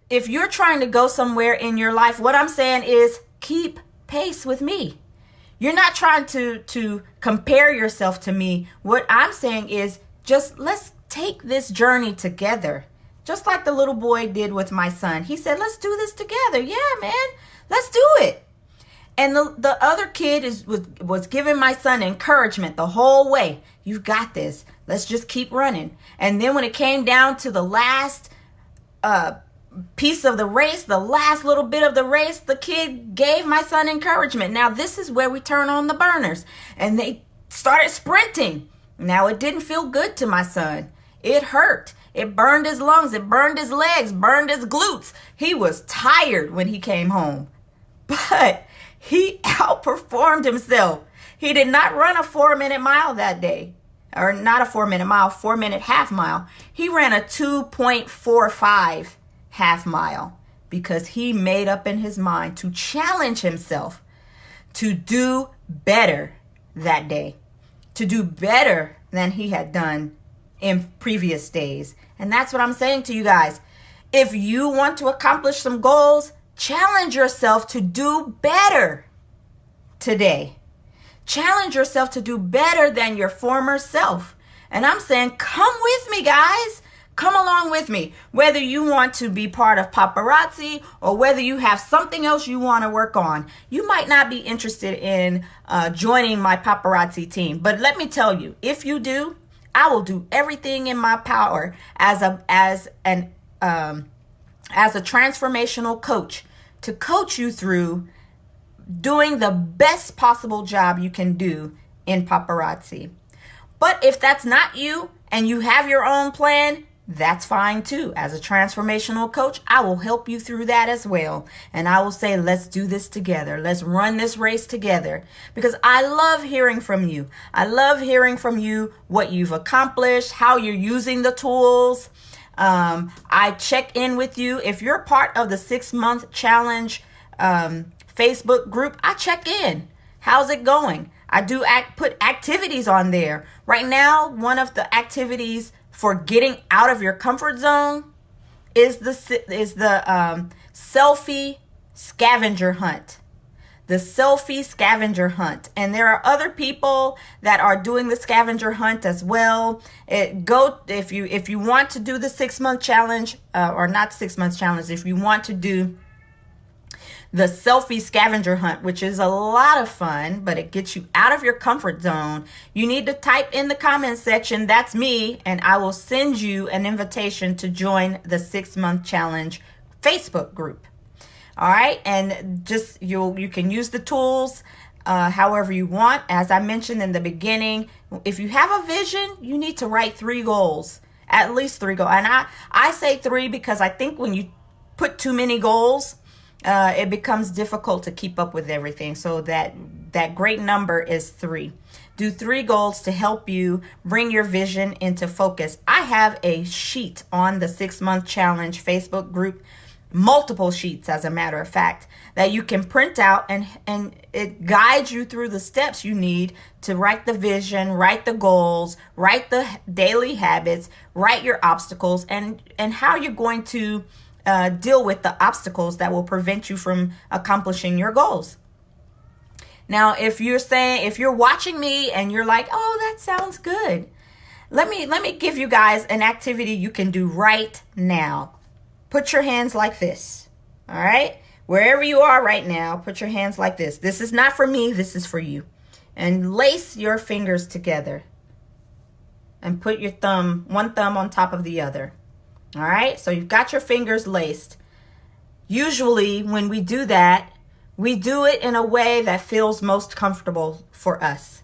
if you're trying to go somewhere in your life, what I'm saying is keep pace with me. You're not trying to compare yourself to me. What I'm saying is just let's take this journey together. Just like the little boy did with my son. He said, let's do this together. Yeah, man, let's do it. And the other kid was giving my son encouragement the whole way. You've got this. Let's just keep running. And then when it came down to the last piece of the race, the last little bit of the race, the kid gave my son encouragement. Now this is where we turn on the burners. And they started sprinting. Now it didn't feel good to my son. It hurt. It burned his lungs. It burned his legs, burned his glutes. He was tired when he came home. But he outperformed himself. He did not run a 4-minute mile that day. Or not a 4-minute mile, 4-minute half mile. He ran a 2.45 half mile because he made up in his mind to challenge himself to do better that day, to do better than he had done in previous days. And that's what I'm saying to you guys. If you want to accomplish some goals, challenge yourself to do better today. Challenge yourself to do better than your former self. And I'm saying, come with me, guys. Come along with me. Whether you want to be part of paparazzi or whether you have something else you want to work on. You might not be interested in joining my paparazzi team. But let me tell you, if you do, I will do everything in my power as a transformational coach to coach you through doing the best possible job you can do in paparazzi. But if that's not you and you have your own plan, that's fine too. As a transformational coach, I will help you through that as well. And I will say, let's do this together. Let's run this race together, because I love hearing from you. I love hearing from you what you've accomplished, how you're using the tools. I check in with you. If you're part of the 6-month challenge Facebook group, I check in. How's it going? I do put activities on there. Right now, one of the activities for getting out of your comfort zone is the selfie scavenger hunt. The selfie scavenger hunt. And there are other people that are doing the scavenger hunt as well. If you want to do the 6-month challenge, or not 6 months challenge, if you want to do the selfie scavenger hunt, which is a lot of fun, but it gets you out of your comfort zone, you need to type in the comment section, that's me, and I will send you an invitation to join the 6-month challenge Facebook group. All right, and just you can use the tools however you want. As I mentioned in the beginning, if you have a vision, you need to write 3 goals, at least 3 goals. And I say 3 because I think when you put too many goals, it becomes difficult to keep up with everything. So that great number is 3. Do 3 goals to help you bring your vision into focus. I have a sheet on the 6-month challenge Facebook group, multiple sheets as a matter of fact, that you can print out, and it guides you through the steps you need to write the vision, write the goals, write the daily habits, write your obstacles, and how you're going to deal with the obstacles that will prevent you from accomplishing your goals. Now, if you're watching me and you're like, oh, that sounds good, let me give you guys an activity you can do right now. Put your hands like this. All right, wherever you are right now, put your hands like this. This is not for me, this is for you. And lace your fingers together and put your one thumb on top of the other. All right, so you've got your fingers laced. Usually when we do that, we do it in a way that feels most comfortable for us.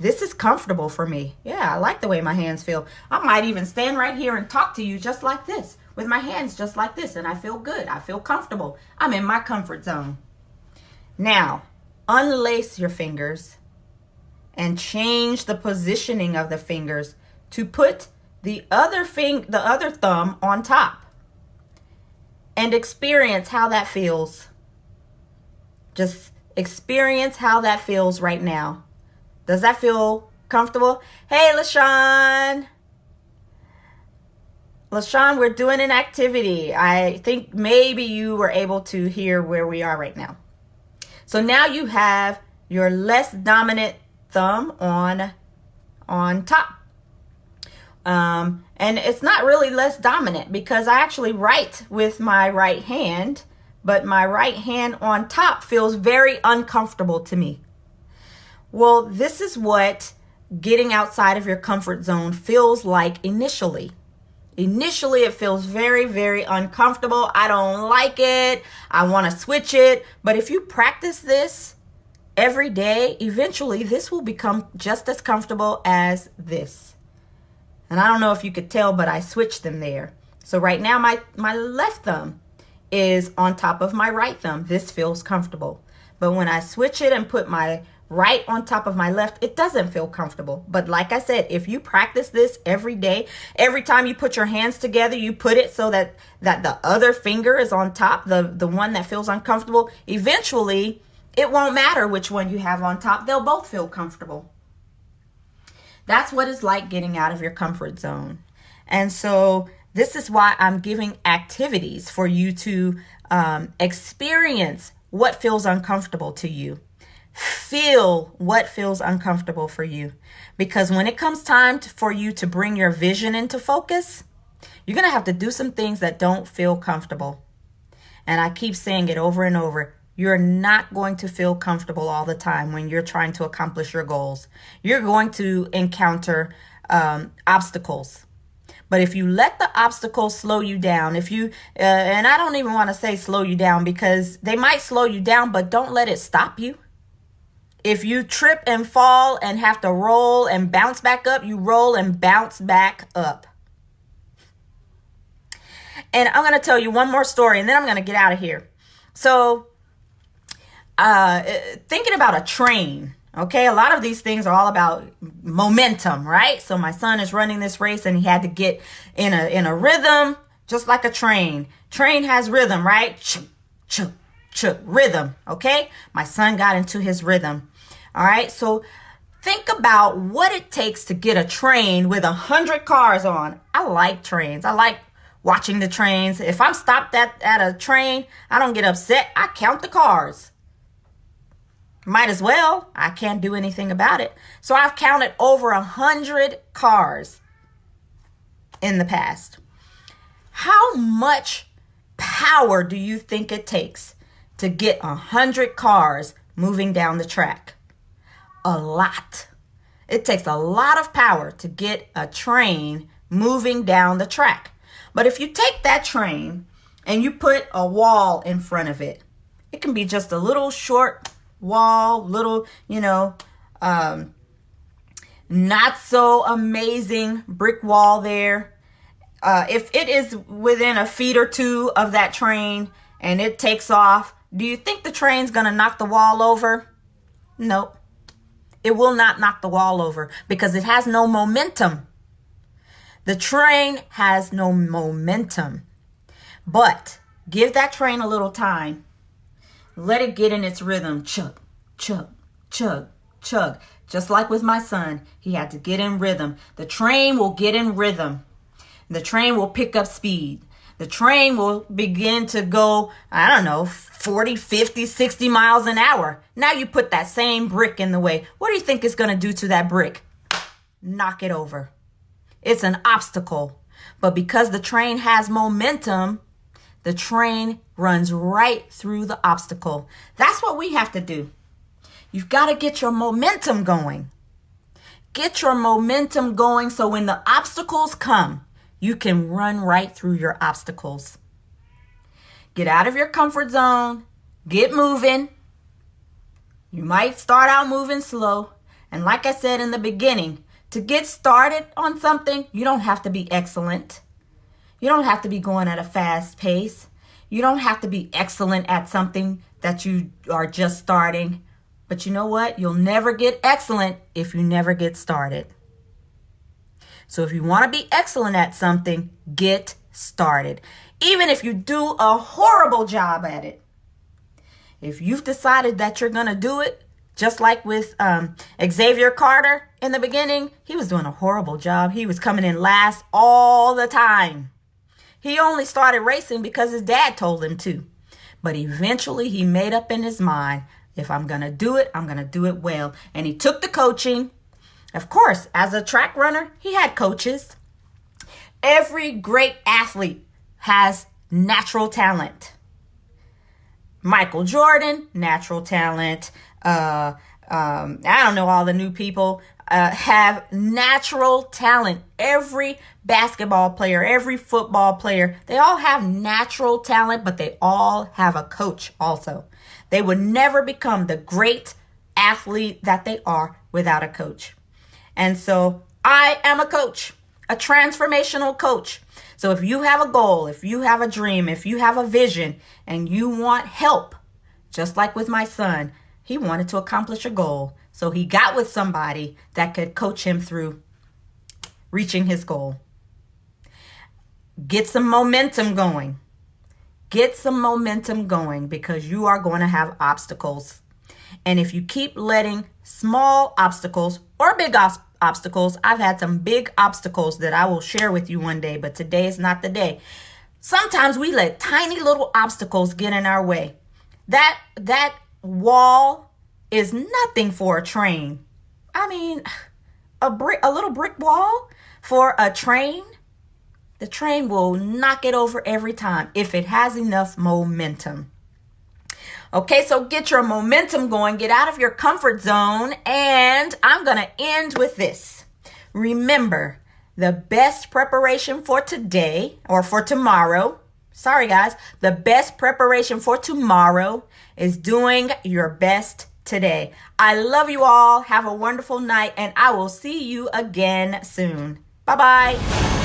This is comfortable for me. Yeah, I like the way my hands feel. I might even stand right here and talk to you just like this, with my hands just like this, and I feel good. I feel comfortable. I'm in my comfort zone. Now, unlace your fingers and change the positioning of the fingers to put the other thumb on top, and experience how that feels. Just experience how that feels right now. Does that feel comfortable? Hey, LaShawn. LaShawn, we're doing an activity. I think maybe you were able to hear where we are right now. So now you have your less dominant thumb on top. And it's not really less dominant because I actually write with my right hand, but my right hand on top feels very uncomfortable to me. Well, this is what getting outside of your comfort zone feels like initially. Initially, it feels very, very uncomfortable. I don't like it. I want to switch it. But if you practice this every day, eventually this will become just as comfortable as this. And I don't know if you could tell, but I switched them there. So right now, my left thumb is on top of my right thumb. This feels comfortable. But when I switch it and put my right on top of my left, it doesn't feel comfortable. But like I said, if you practice this every day, every time you put your hands together, you put it so that the other finger is on top, the one that feels uncomfortable. Eventually, it won't matter which one you have on top. They'll both feel comfortable. That's what it's like getting out of your comfort zone. And so this is why I'm giving activities for you to experience what feels uncomfortable to you. Feel what feels uncomfortable for you. Because when it comes time for you to bring your vision into focus, you're going to have to do some things that don't feel comfortable. And I keep saying it over and over. You're not going to feel comfortable all the time when you're trying to accomplish your goals. You're going to encounter obstacles. But if you let the obstacles slow you down, and I don't even want to say slow you down because they might slow you down, but don't let it stop you. If you trip and fall and have to roll and bounce back up, you roll and bounce back up. And I'm going to tell you one more story and then I'm going to get out of here. So thinking about a train, okay? A lot of these things are all about momentum, right? So my son is running this race and he had to get in a rhythm, just like a train. Train has rhythm, right? Rhythm, okay? My son got into his rhythm. All right, so think about what it takes to get a train with 100 cars on. I like trains. I like watching the trains. If I'm stopped at a train, I don't get upset. I count the cars. Might as well. I can't do anything about it. So I've counted over 100 cars in the past. How much power do you think it takes to get 100 cars moving down the track? A lot. It takes a lot of power to get a train moving down the track. But if you take that train and you put a wall in front of it, it can be just a little short wall, little, not so amazing brick wall there. If it is within a feet or two of that train and it takes off, do you think the train's going to knock the wall over? Nope. It will not knock the wall over because it has no momentum. The train has no momentum. But give that train a little time. Let it get in its rhythm. Chug, chug, chug, chug. Just like with my son, he had to get in rhythm. The train will get in rhythm. The train will pick up speed. The train will begin to go, 40, 50, 60 miles an hour. Now you put that same brick in the way. What do you think it's going to do to that brick? Knock it over. It's an obstacle. But because the train has momentum, the train runs right through the obstacle. That's what we have to do. You've got to get your momentum going. Get your momentum going so when the obstacles come, you can run right through your obstacles. Get out of your comfort zone. Get moving. You might start out moving slow. And like I said in the beginning, to get started on something, you don't have to be excellent. You don't have to be going at a fast pace. You don't have to be excellent at something that you are just starting. But you know what? You'll never get excellent if you never get started. So if you want to be excellent at something, get started. Even if you do a horrible job at it. If you've decided that you're going to do it, just like with Xavier Carter in the beginning, he was doing a horrible job. He was coming in last all the time. He only started racing because his dad told him to. But eventually he made up in his mind, if I'm going to do it, I'm going to do it well. And he took the coaching. Of course, as a track runner, he had coaches. Every great athlete has natural talent. Michael Jordan, natural talent. I don't know all the new people have natural talent. Every basketball player, every football player, they all have natural talent, but they all have a coach also. They would never become the great athlete that they are without a coach. And so I am a coach, a transformational coach. So if you have a goal, if you have a dream, if you have a vision, and you want help, just like with my son, he wanted to accomplish a goal. So he got with somebody that could coach him through reaching his goal. Get some momentum going. Get some momentum going, because you are going to have obstacles. And if you keep letting small obstacles or big obstacles, I've had some big obstacles that I will share with you one day, but today is not the day. Sometimes we let tiny little obstacles get in our way. That wall is nothing for a train. I mean, a little brick wall for a train. The train will knock it over every time if it has enough momentum. Okay, so get your momentum going, get out of your comfort zone, and I'm going to end with this. Remember, the best preparation for today, or for tomorrow, sorry guys, the best preparation for tomorrow is doing your best today. I love you all. Have a wonderful night, and I will see you again soon. Bye-bye.